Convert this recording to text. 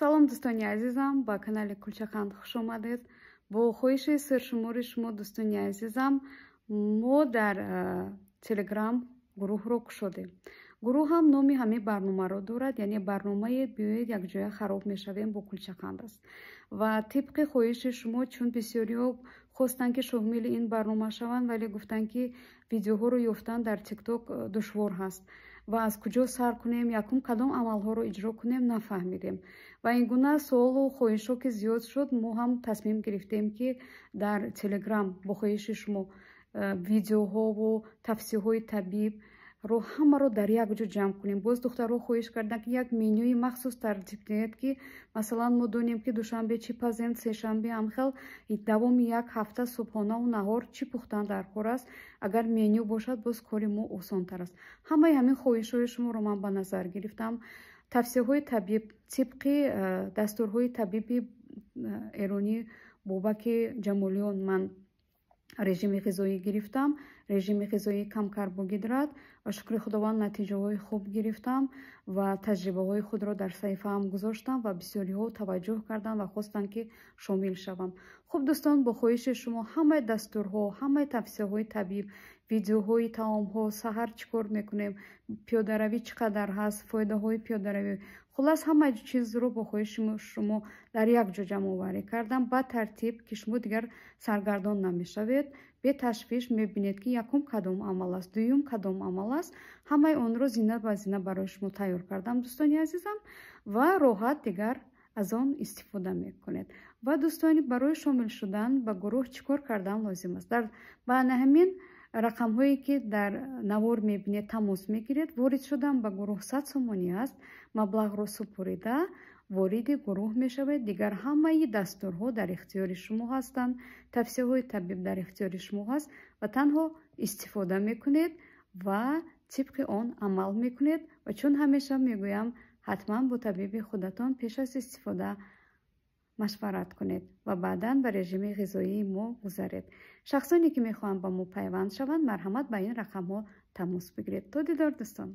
салом дӯстони азизам, ба канали Кулчақанд хуш омадед. Бо хоҳиши сиршумори шумо дӯстони азизам, мо дар телеграм гурӯҳро кушодем. Гурӯҳ ҳам номи ҳамин барномаро дорад, яъне барномаи биёед якҷоя хароб мешавем бо Кулчақанд аст. Ва тибқи хоҳиши шумо, чун бисёриҳо хостанд ки шомили ин барнома шаванд, вале гуфтанд ки видеоҳоро ёфтан дар тикток душвор ҳаст ва аз куҷо сар кунем, якум кадом амалҳоро иҷро кунем нафаҳмидем. Ва ин гуна суолу хоҳишҳо ки зиёд шуд, мо ҳам тасмим гирифтем ки дар телеграм бо хоҳиши шумо видеоҳову тавсеҳҳои табиб ҳамаро дар як ҷо ҷамъ кунем. Боз духтарҳо хоҳиш карданд ки як менюи махсус тартиб диҳед, ки масалан мо донем ки душанбе чӣ пазент, сешанбе ҳамхел, давоми як ҳафта субҳонаву наҳор чӣ пухтан дар кор аст. Агар меню бошад, боз кори мо осонтар аст. Ҳамаи ҳамин хоҳишҳои шуморо ман ба назар гирифтам. Тавсеҳҳои табиб тибқи дастурҳои табиби эронӣ Бобаки Ҷамолиён ман режими ғизоӣ гирифтам. Режими ғизоии камкарбогидрат ва шукри худованд натиҷаҳои хуб гирифтам ва таҷрибаҳои худро дар саҳифаам гузоштам ва бисёриҳо таваҷҷӯҳ карданд ва хостанд ки шомил шавам. хуб дӯстон, бо хоҳиши шумо ҳамаи дастурҳо, ҳамаи тавсеҳҳои табиб, видеоҳои таомҳо, саҳар чӣ кор мекунем, пиёдаравӣ чӣ қадар ҳаст, фоидаҳои пиёдаравӣ, хулас ҳамаи чизро бо хоҳиши шумо дар як ҷо ҷамъоварӣ кардам ба тартиб, ки шумо дигар саргардон намешавед. беташвиш мебинед ки якум кадом амал аст, дуюм кадом амал аст. ҳамаи онро зина ба зина барои шумо тайёр кардам дӯстони азизам ва роҳат дигар аз он истифода мекунед. ва дӯстони, барои шомил шудан ба гурӯҳ чӣ кор кардан лозим аст? ба ҳамин рақамҳое ки дар навор мебинед тамос мегиред. ворид шудан ба гурӯҳ 100 сомонӣ аст. маблағро супорида вориди гурӯҳ мешавед. дигар ҳамаи дастурҳо дар ихтиёри шумо ҳастанд, тавсеҳҳои табиб дар ихтиёри шумо ҳаст ва танҳо истифода мекунед ва тибқи он амал мекунед. ва чун ҳамеша мегӯям, ҳатман бо табиби худатон пеш аз истифода машварат кунед ва баъдан ба режими ғизоии мо гузаред. шахсоне ки мехоҳанд ба мо пайванд шаванд, марҳамат ба ин рақамҳо тамос бигиред. то дидор дӯстон.